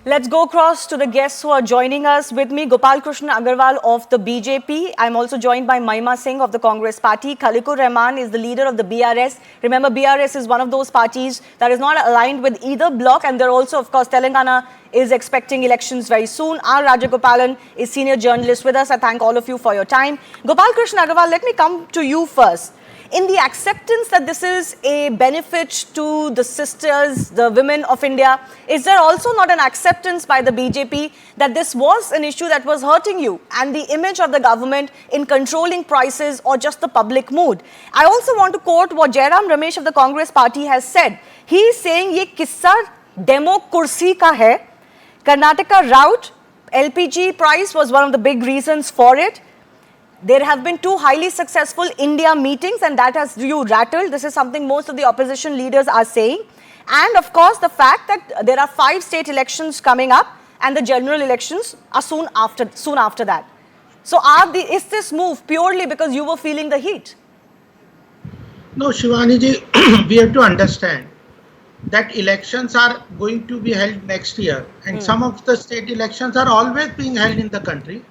Let's go across to the guests who are joining us. With me, Gopal Agarwal of the BJP. I'm also joined by Mahima Singh of the Congress Party. Khalikur Rahman is the leader of the BRS. Remember, BRS is one of those parties that is not aligned with either bloc, and they're also, of course, Telangana is expecting elections very soon. R. Rajagopalan is senior journalist with us. I thank all of you for your time. Gopal Agarwal, let me come to you first. In the acceptance that this is a benefit to the sisters, the women of India, is there also not an acceptance by the BJP that this was an issue that was hurting you and the image of the government in controlling prices or just the public mood? I also want to quote what Jairam Ramesh of the Congress Party has said. He is saying, "Ye kissa demo kursi ka hai. Karnataka route, LPG price was one of the big reasons for it. There have been two highly successful India meetings and that has you rattled." This is something most of the opposition leaders are saying. And of course, the fact that there are 5 state elections coming up and the general elections are soon after that. So is this move purely because you were feeling the heat? No, Shivani ji, we have to understand that elections are going to be held next year and some of the state elections are always being held in the country.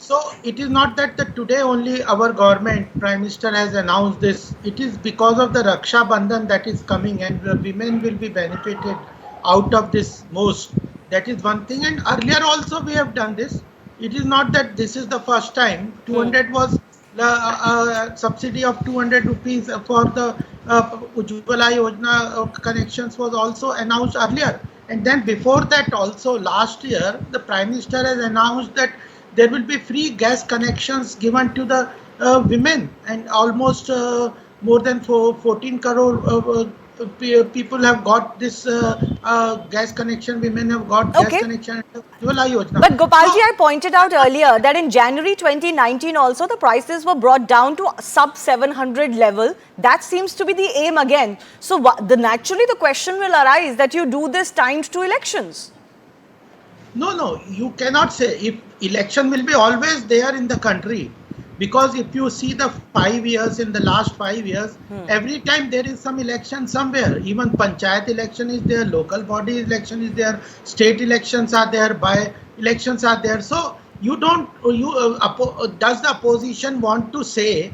So it is not that today only our government, Prime Minister has announced this. It is because of the Raksha Bandhan that is coming and the women will be benefited out of this most. That is one thing, and earlier also we have done this. It is not that this is the first time. 200 was the subsidy of 200 rupees for the Ujjwala Yojana connections was also announced earlier. And then before that also last year, the Prime Minister has announced that there will be free gas connections given to the women, and almost more than 14 crore people have got this gas connection. Women have got gas connection. But Gopalji, I pointed out earlier that in January 2019 also the prices were brought down to sub 700 level. That seems to be the aim again. So naturally the question will arise that you do this timed to elections. No, you cannot say. If election will be always there in the country, because if you see the 5 years, in the last 5 years, every time there is some election somewhere. Even panchayat election is there, local body election is there, state elections are there, by elections are there. So you don't, does the opposition want to say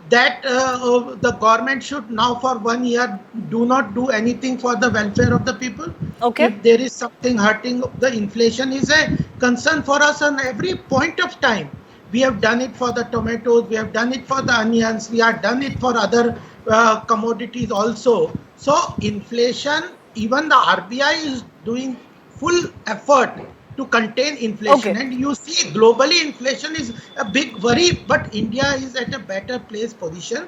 that the government should now for 1 year do not do anything for the welfare of the people? If there is something hurting, the inflation is a concern for us on every point of time. We have done it for the tomatoes, we have done it for the onions, we have done it for other commodities also. So inflation, even the RBI is doing full effort to contain inflation, and you see globally inflation is a big worry, but India is at a better position.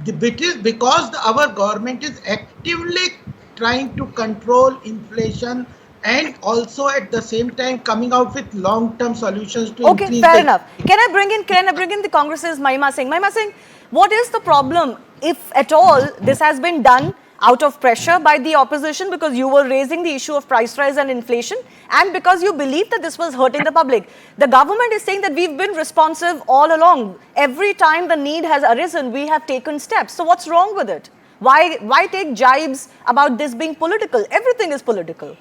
It is because our government is actively trying to control inflation and also at the same time coming out with long-term solutions to increase. Fair enough. Can I bring in the Congress's Mahima Singh? Mahima Singh, what is the problem, if at all, this has been done out of pressure by the opposition because you were raising the issue of price rise and inflation and because you believe that this was hurting the public? The government is saying that we've been responsive all along. Every time the need has arisen, we have taken steps. So what's wrong with it? Why take jibes about this being political? Everything is political.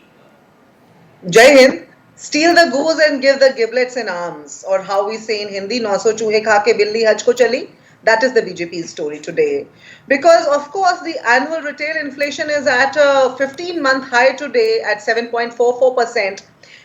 Jai Hind. Steal the goose and give the giblets in arms, or how we say in Hindi, "900 चूहे खा के बिल्ली हज को चली." That is the BJP's story today. Because of course the annual retail inflation is at a 15-month high today at 7.44%.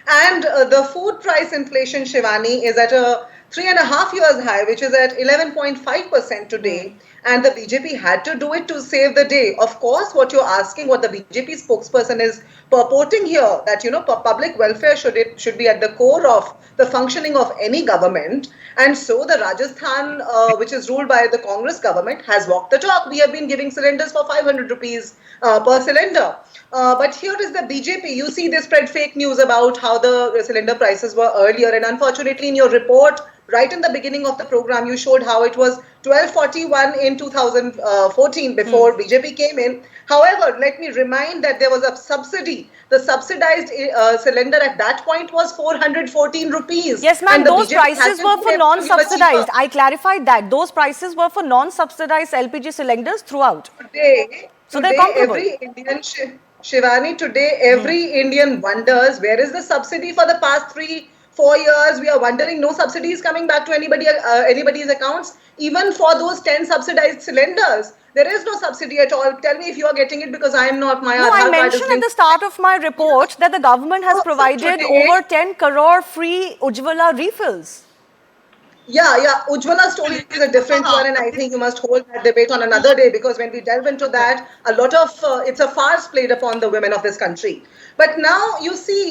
And the food price inflation, Shivani, is at a 3.5 years high, which is at 11.5% today. And the BJP had to do it to save the day. Of course, what you're asking, what the BJP spokesperson is purporting here, that, you know, public welfare should be at the core of the functioning of any government. And so the Rajasthan, which is ruled by the Congress government, has walked the talk. We have been giving cylinders for 500 rupees per cylinder. But here is the BJP. You see, they spread fake news about how the cylinder prices were earlier. And unfortunately, in your report, right in the beginning of the program, you showed how it was 1241 in 2014 before BJP came in. However, let me remind that there was a subsidy. The subsidized cylinder at that point was 414 rupees. Yes, ma'am, those prices were for non-subsidized. I clarified that. Those prices were for non-subsidized LPG cylinders throughout. Today, so they're comparable. Every Indian Shivani, today every Indian wonders where is the subsidy for the past 3-4 years. We are wondering no subsidy is coming back to anybody's accounts. Even for those 10 subsidized cylinders, there is no subsidy at all. Tell me if you are getting it because I am not. My No, I Aadhaar card is mentioned at linked. the start of my report that the government has So provided today, over 10 crore free Ujjwala refills. yeah. Ujjwala story is a different one, and I think you must hold that debate on another day because when we delve into that, a lot of it's a farce played upon the women of this country. But now you see,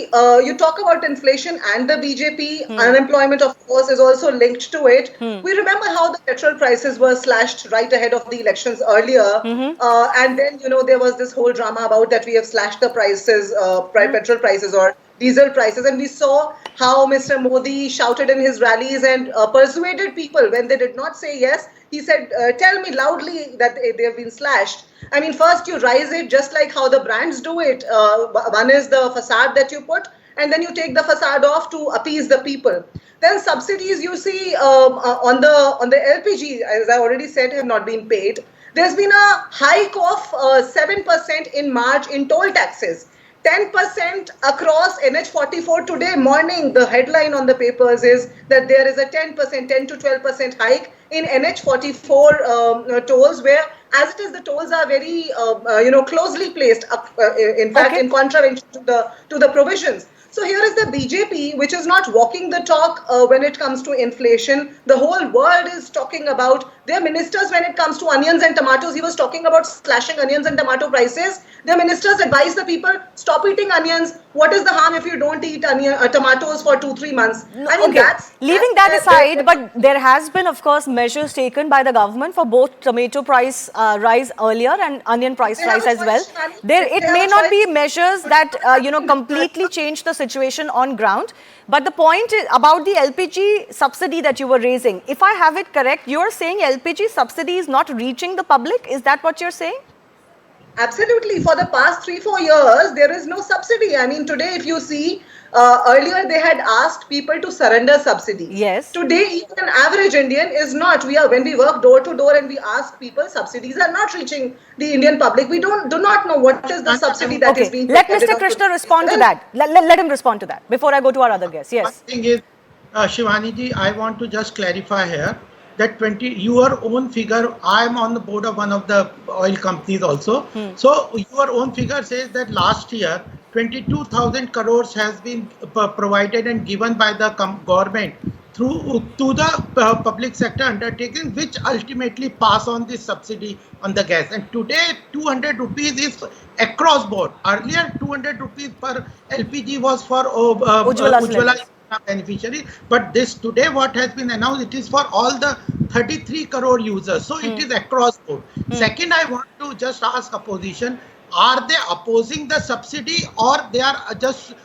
you talk about inflation and the BJP unemployment, of course, is also linked to it. We remember how the petrol prices were slashed right ahead of the elections earlier, and then there was this whole drama about that we have slashed the prices, petrol prices or diesel prices, and we saw how Mr. Modi shouted in his rallies and persuaded people when they did not say yes. He said, "Tell me loudly that they have been slashed." I mean, first you rise it just like how the brands do it. One is the facade that you put, and then you take the facade off to appease the people. Then subsidies you see on the LPG, as I already said, have not been paid. There's been a hike of 7% in March in toll taxes. 10% across NH44 today morning. The headline on the papers is that there is a 10%, 10 to 12% hike in NH44 tolls, where as it is, the tolls are very closely placed. In fact, in contravention to the provisions. So here is the BJP, which is not walking the talk when it comes to inflation. The whole world is talking about their ministers when it comes to onions and tomatoes. He was talking about slashing onions and tomato prices. Their ministers advise the people, stop eating onions. What is the harm if you don't eat tomatoes for 2-3 months? I mean, Okay, leaving that aside, but there has been, of course, measures taken by the government for both tomato price rise earlier and onion price rise as well. It may not be measures that completely change the situation on ground, but the point is about the LPG subsidy that you were raising. If I have it correct, you are saying LPG subsidy is not reaching the public. Is that what you're saying? Absolutely. For the past 3-4 years, there is no subsidy. I mean, today, if you see, earlier they had asked people to surrender subsidies. Yes. Today, even an average Indian is not. When we work door to door and we ask people, subsidies are not reaching the Indian public. We do not know what is the subsidy that is being. Let Mr. Krishna respond to that. Let him respond to that before I go to our other guest. Yes. One thing is, Shivani ji, I want to just clarify here that your own figure, I am on the board of one of the oil companies also. So your own figure says that last year 22,000 crores has been provided and given by the government to the public sector undertaking, which ultimately pass on this subsidy on the gas. And today 200 rupees is across board. Earlier 200 rupees per LPG was for Ujjwala beneficiary, but this today what has been announced, it is for all the 33 crore users, so it is across board. Second, I want to just ask opposition, are they opposing the subsidy or they are just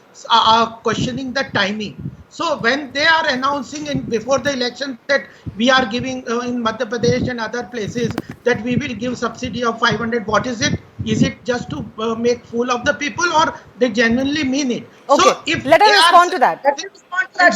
questioning the timing? So when they are announcing before the election that we are giving in Madhya Pradesh and other places that we will give subsidy of 500, what is it? Is it just to make fool of the people or they genuinely mean it? Okay, so if let us respond to that.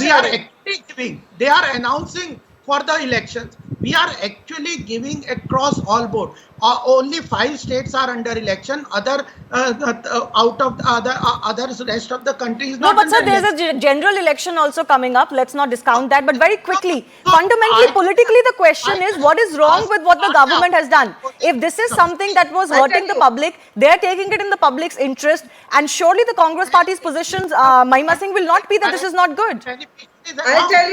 We are actually giving, they are announcing for the elections. We are actually giving across all board. Only 5 states are under election. Other out of the others, rest of the country is not. No, but sir, there's a general election also coming up. Let's not discount that. But very quickly, fundamentally, politically, the question is, what is wrong with what the government has done? If this is something that was hurting the public, they're taking it in the public's interest. And surely the Congress party's positions, Mahima Singh, will not be that this is not good. I'll tell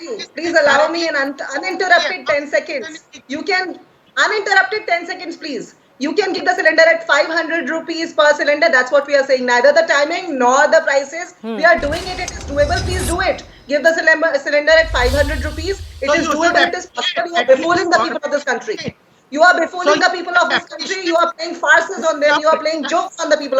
you. Please allow me an uninterrupted 10 seconds. You can, uninterrupted 10 seconds, please. You can give the cylinder at 500 rupees per cylinder. That's what we are saying. Neither the timing nor the prices. We are doing it. It is doable. Please do it. Give the cylinder at 500 rupees. It is doable. It is possible. You are befooling the people of this country. You are befooling the people of this country. You are playing farces on them. You are playing jokes on the people of